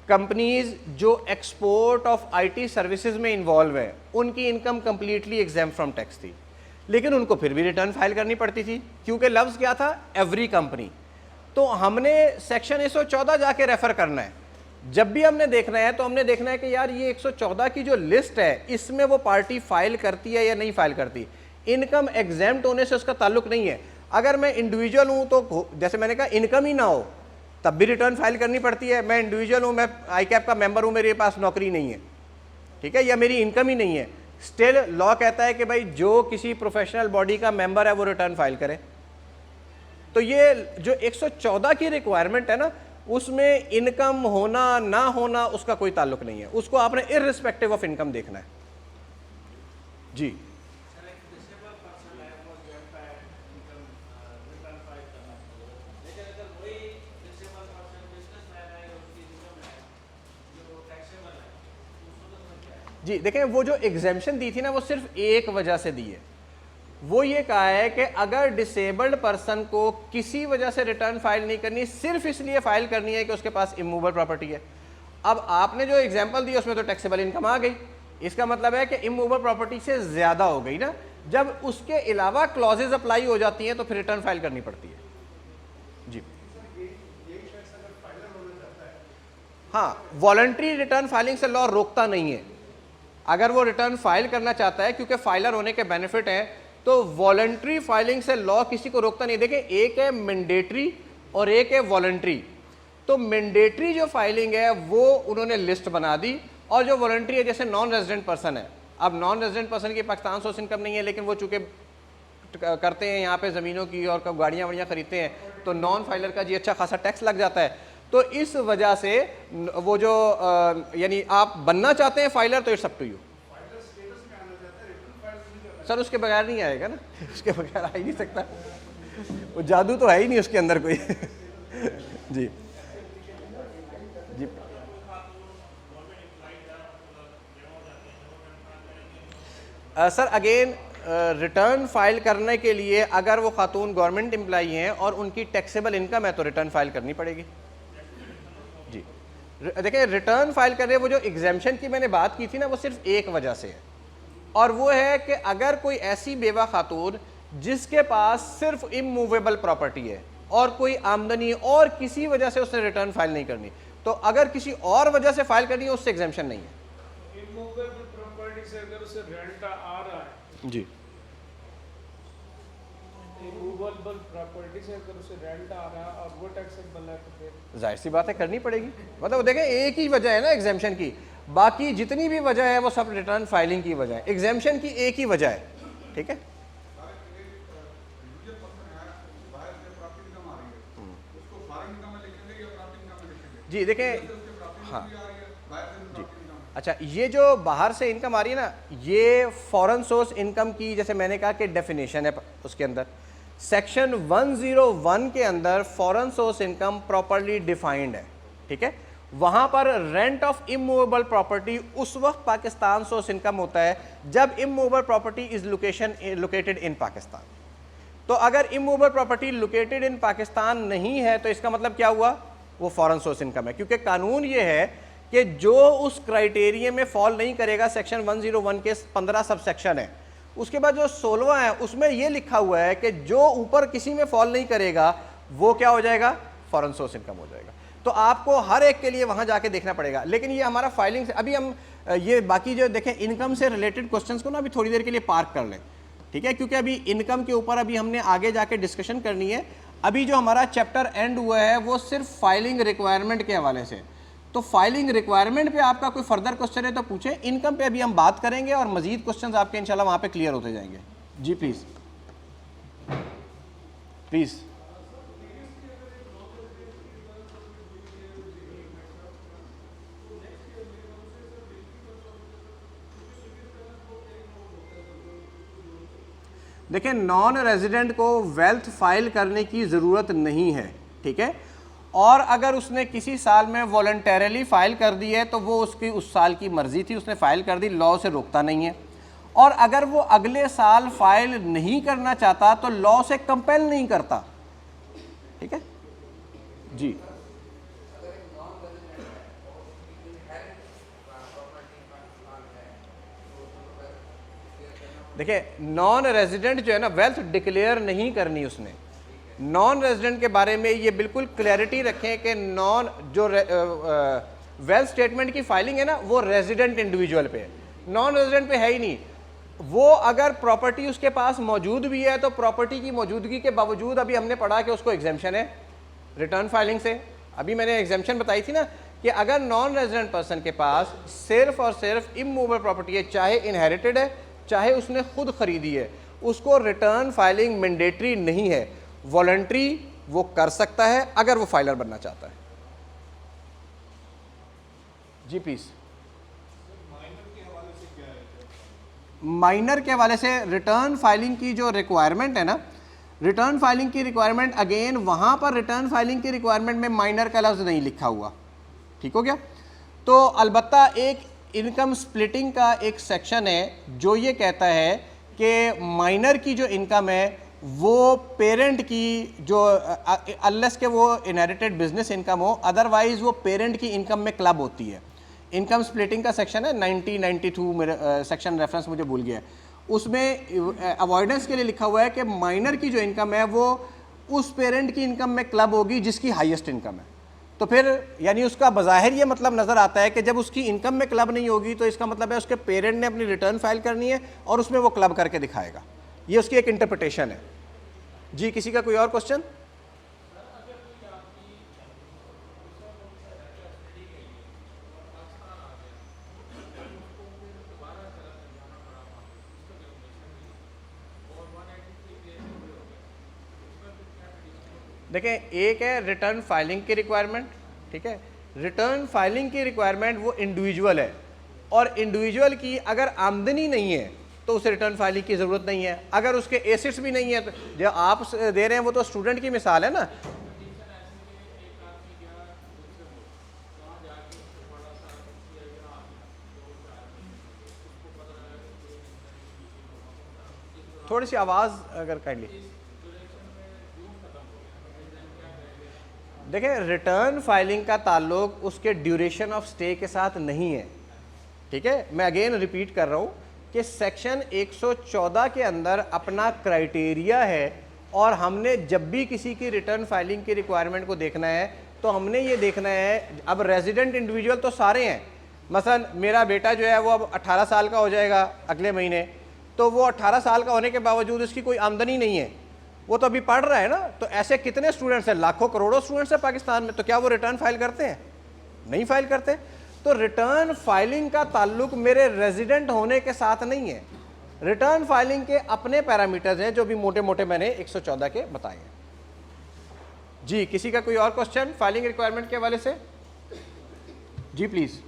कंपनीज जो एक्सपोर्ट ऑफ आईटी सर्विसेज में इन्वॉल्व है उनकी income completely exempt from tax थी, लेकिन उनको फिर भी रिटर्न फाइल करनी पड़ती थी क्योंकि लफ्ज़ क्या था, एवरी कंपनी। तो हमने सेक्शन 114 जाके रेफर करना है। जब भी हमने देखना है तो हमने देखना है कि यार ये 114 की जो लिस्ट है इसमें वो पार्टी फाइल करती है या नहीं फाइल करती। इनकम एग्जेम्प्ट होने से उसका ताल्लुक नहीं है। अगर मैं इंडिविजुअल हूँ तो जैसे मैंने कहा इनकम ही ना हो तब भी रिटर्न फाइल करनी पड़ती है। मैं इंडिविजुअल हूँ, मैं आई कैप का मेंबर हूँ, मेरे पास नौकरी नहीं है, ठीक है, या मेरी इनकम ही नहीं है, स्टिल लॉ कहता है कि भाई जो किसी प्रोफेशनल बॉडी का मेंबर है वो रिटर्न फाइल करे। तो ये जो 114 की रिक्वायरमेंट है ना, उसमें इनकम होना ना होना उसका कोई ताल्लुक नहीं है, उसको आपने इररिस्पेक्टिव ऑफ इनकम देखना है जी। जी देखें, वो जो एग्जेम्पशन दी थी ना वो सिर्फ एक वजह से दी है, वो ये कहा है कि अगर डिसेबल्ड पर्सन को किसी वजह से रिटर्न फाइल नहीं करनी, सिर्फ इसलिए फाइल करनी है कि उसके पास इमूवेबल प्रॉपर्टी है। अब आपने जो एग्जांपल दी उसमें तो टैक्सेबल इनकम आ गई, इसका मतलब है कि इमूवेबल प्रॉपर्टी से ज़्यादा हो गई ना। जब उसके अलावा क्लॉजेज अप्लाई हो जाती हैं तो फिर रिटर्न फाइल करनी पड़ती है जी। हाँ, वॉलंटरी रिटर्न फाइलिंग से लॉ रोकता नहीं है। अगर वो रिटर्न फाइल करना चाहता है, क्योंकि फाइलर होने के बेनिफिट हैं, तो वॉलंटरी फाइलिंग से लॉ किसी को रोकता नहीं। देखिए, एक है मैंडेटरी और एक है वॉलंटरी। तो मैंडेटरी जो फाइलिंग है वो उन्होंने लिस्ट बना दी, और जो वॉलंटरी है जैसे नॉन रेजिडेंट पर्सन है, अब नॉन रेजिडेंट पर्सन की पाकिस्तान सोर्स इनकम नहीं है लेकिन वो चूँकि करते हैं यहाँ पे ज़मीनों की और गाड़ियाँ वाड़ियाँ खरीदते हैं, तो नॉन फाइलर का जी अच्छा खासा टैक्स लग जाता है। तो इस वजह से वो जो यानी आप बनना चाहते हैं फाइलर, तो it's up to you sir, उसके बगैर नहीं आएगा ना, उसके बगैर आ ही नहीं सकता, वो जादू तो है ही नहीं उसके अंदर कोई जी जी सर अगेन रिटर्न फाइल करने के लिए अगर वो खातून गवर्नमेंट एम्प्लॉई हैं और उनकी टैक्सेबल इनकम है तो रिटर्न फाइल करनी पड़ेगी जी। देखिए रिटर्न फाइल करने, वो जो एग्जेम्पशन की मैंने बात की थी ना, वो सिर्फ एक वजह से है, और वो है कि अगर कोई ऐसी बेवा खातून जिसके पास सिर्फ इमूवेबल प्रॉपर्टी है और कोई आमदनी और किसी वजह से उसने रिटर्न फाइल नहीं करनी, तो अगर किसी और वजह से फाइल करनी है उससे एग्जेम्पशन नहीं है। इमूवेबल प्रॉपर्टी से अगर उसे रेंट आ रहा है जी, इमूवेबल प्रॉपर्टी से अगर उसे रेंट आ रहा है और वो टैक्सेबल है, तो फिर जाहिर सी बात है करनी पड़ेगी। मतलब देखें एक ही वजह है ना एग्जेम्पशन की, बाकी जितनी भी वजह है वो सब रिटर्न फाइलिंग की वजह है, एग्जेम्पशन की एक ही वजह है, ठीक है। जी देखें, हाँ जी, अच्छा ये जो बाहर से इनकम आ रही है ना, ये फॉरेन सोर्स इनकम की जैसे मैंने कहा कि डेफिनेशन है उसके अंदर, सेक्शन 101 के अंदर foreign source income properly defined है, ठीक है। वहाँ पर रेंट ऑफ इमूवेबल प्रॉपर्टी उस वक्त पाकिस्तान सोर्स इनकम होता है जब immovable property is located in Pakistan. तो अगर immovable property located in Pakistan नहीं है तो इसका मतलब क्या हुआ, वो फॉरेन सोर्स इनकम है, क्योंकि कानून ये है कि जो उस क्राइटेरिया में फॉल नहीं करेगा, सेक्शन 101 के 15 सब सेक्शन है, उसके बाद जो 16वां है उसमें ये लिखा हुआ है कि जो ऊपर किसी में फॉल नहीं करेगा वो क्या हो जाएगा, फॉरेन सोर्स इनकम हो जाएगा। तो आपको हर एक के लिए वहां जाके देखना पड़ेगा। लेकिन ये हमारा फाइलिंग से अभी हम ये बाकी जो देखें इनकम से रिलेटेड क्वेश्चंस को ना अभी थोड़ी देर के लिए पार्क कर लें, ठीक है, क्योंकि अभी इनकम के ऊपर अभी हमने आगे जाके डिस्कशन करनी है। अभी जो हमारा चैप्टर एंड हुआ है वो सिर्फ फाइलिंग रिक्वायरमेंट के हवाले से, तो फाइलिंग रिक्वायरमेंट पे आपका कोई फर्दर क्वेश्चन है तो पूछें, इनकम पे अभी हम बात करेंगे और मजीद क्वेश्चंस आपके इंशाल्लाह वहाँ पे क्लियर होते जाएंगे। जी प्लीज़ प्लीज़। देखें नॉन रेजिडेंट को वेल्थ फाइल करने की ज़रूरत नहीं है, ठीक है, और अगर उसने किसी साल में वॉलंटरली फ़ाइल कर दी है तो वो उसकी उस साल की मर्ज़ी थी, उसने फ़ाइल कर दी, लॉ से रोकता नहीं है। और अगर वो अगले साल फ़ाइल नहीं करना चाहता तो लॉ से कंपेल नहीं करता, ठीक है जी। देखिए नॉन रेजिडेंट जो है ना, वेल्थ डिक्लेयर नहीं करनी उसने। नॉन रेजिडेंट के बारे में ये बिल्कुल क्लैरिटी रखें कि नॉन जो वेल्थ स्टेटमेंट की फाइलिंग है ना वो रेजिडेंट इंडिविजुअल पे है, नॉन रेजिडेंट पे है ही नहीं। वो अगर प्रॉपर्टी उसके पास मौजूद भी है तो प्रॉपर्टी की मौजूदगी के बावजूद अभी हमने पढ़ा कि उसको एग्जेम्पशन है रिटर्न फाइलिंग से। अभी मैंने एग्जेम्पशन बताई थी ना कि अगर नॉन रेजिडेंट पर्सन के पास सिर्फ और सिर्फ इमूवेबल प्रॉपर्टी है, चाहे इनहेरिटेड है चाहे उसने खुद खरीदी है, उसको रिटर्न फाइलिंग मैंडेटरी नहीं है, वॉलंटरी वो कर सकता है अगर वो फाइलर बनना चाहता है। जी प्लीज। माइनर के हवाले से रिटर्न फाइलिंग की जो रिक्वायरमेंट है ना, रिटर्न फाइलिंग की रिक्वायरमेंट अगेन वहां पर रिटर्न फाइलिंग की रिक्वायरमेंट में माइनर का लफ्ज़ नहीं लिखा हुआ, ठीक हो गया। तो अलबत्ता एक इनकम स्प्लिटिंग का एक सेक्शन है जो ये कहता है कि माइनर की जो इनकम है वो पेरेंट की जो अनलेस के वो इनहेरिटेड बिजनेस इनकम हो, अदरवाइज वो पेरेंट की इनकम में क्लब होती है। इनकम स्प्लिटिंग का सेक्शन है 1992 मेरे सेक्शन रेफरेंस मुझे भूल गया है, उसमें अवॉइडेंस के लिए लिखा हुआ है कि माइनर की जो इनकम है वो उस पेरेंट की इनकम में क्लब होगी जिसकी हाईएस्ट इनकम है। तो फिर यानी उसका बज़ाहिर ये मतलब नज़र आता है कि जब उसकी इनकम में क्लब नहीं होगी तो इसका मतलब है उसके पेरेंट ने अपनी रिटर्न फाइल करनी है और उसमें वो क्लब करके दिखाएगा। ये उसकी एक इंटरप्रिटेशन है। जी किसी का कोई और क्वेश्चन? देखें, एक है रिटर्न फाइलिंग की रिक्वायरमेंट, ठीक है। रिटर्न फाइलिंग की रिक्वायरमेंट वो इंडिविजुअल है, और इंडिविजुअल की अगर आमदनी नहीं है तो उसे रिटर्न फाइलिंग की ज़रूरत नहीं है। अगर उसके एसेट्स भी नहीं है तो जो आप दे रहे हैं वो तो स्टूडेंट की मिसाल है ना। थोड़ी सी आवाज़ अगर काइंडली देखिए, रिटर्न फाइलिंग का ताल्लुक उसके ड्यूरेशन ऑफ स्टे के साथ नहीं है, ठीक है। मैं अगेन रिपीट कर रहा हूँ कि सेक्शन 114 के अंदर अपना क्राइटेरिया है, और हमने जब भी किसी की रिटर्न फाइलिंग की रिक्वायरमेंट को देखना है तो हमने ये देखना है, अब रेजिडेंट इंडिविजुअल तो सारे हैं। मसलन मेरा बेटा जो है वो अब 18 साल का हो जाएगा अगले महीने, तो वो 18 साल का होने के बावजूद उसकी कोई आमदनी नहीं है, वो तो अभी पढ़ रहा है ना। तो ऐसे कितने स्टूडेंट्स हैं, लाखों करोड़ों स्टूडेंट्स हैं पाकिस्तान में, तो क्या वो रिटर्न फाइल करते हैं? नहीं फाइल करते। तो रिटर्न फाइलिंग का ताल्लुक मेरे रेजिडेंट होने के साथ नहीं है। रिटर्न फाइलिंग के अपने पैरामीटर्स हैं जो भी मोटे मोटे मैंने 114 के बताए हैं। जी, किसी का कोई और क्वेश्चन फाइलिंग रिक्वायरमेंट के हवाले से? जी प्लीज़।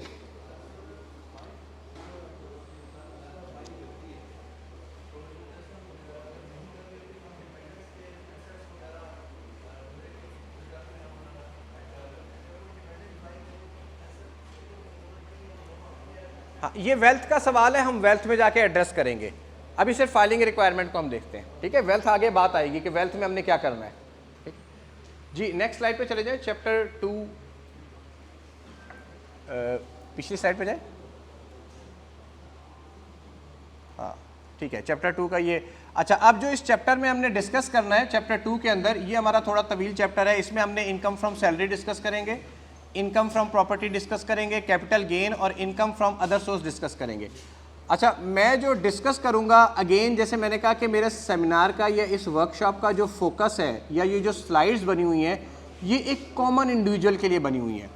हाँ, ये वेल्थ का सवाल है, हम वेल्थ में जाके एड्रेस करेंगे। अभी सिर्फ फाइलिंग रिक्वायरमेंट को हम देखते हैं, ठीक है। वेल्थ आगे बात आएगी कि वेल्थ में हमने क्या करना है, ठीक। जी, नेक्स्ट स्लाइड पे चले जाएं, चैप्टर 2, पिछली स्लाइड पे जाएं। हाँ, ठीक है, चैप्टर 2 का ये। अच्छा, अब जो इस चैप्टर में हमने डिस्कस करना है चैप्टर 2 के अंदर, ये हमारा थोड़ा तवील चैप्टर है। इसमें हमने इनकम फ्रॉम सैलरी डिस्कस करेंगे, इनकम फ्रॉम प्रॉपर्टी डिस्कस करेंगे, कैपिटल गेन और income from other source discuss करेंगे। अच्छा, मैं जो डिस्कस करूंगा, अगेन जैसे मैंने कहा कि मेरे सेमिनार का या इस वर्कशॉप का जो फोकस है, या ये जो स्लाइड्स बनी हुई हैं, ये एक कॉमन इंडिविजुअल के लिए बनी हुई हैं,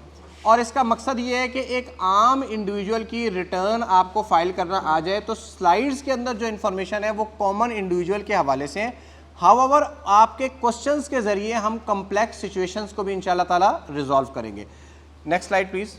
और इसका मकसद ये है कि एक आम इंडिविजुअल की रिटर्न आपको फाइल करना आ जाए, तो स्लाइड्स के अंदर जो इन्फॉर्मेशन है वो कॉमन इंडिविजुअल के हवाले से है। हाउएवर आपके क्वेश्चंस के ज़रिए हम कम्प्लेक्स सिचुएशंस को भी इंशाल्लाह ताला रिजॉल्व करेंगे। Next slide please.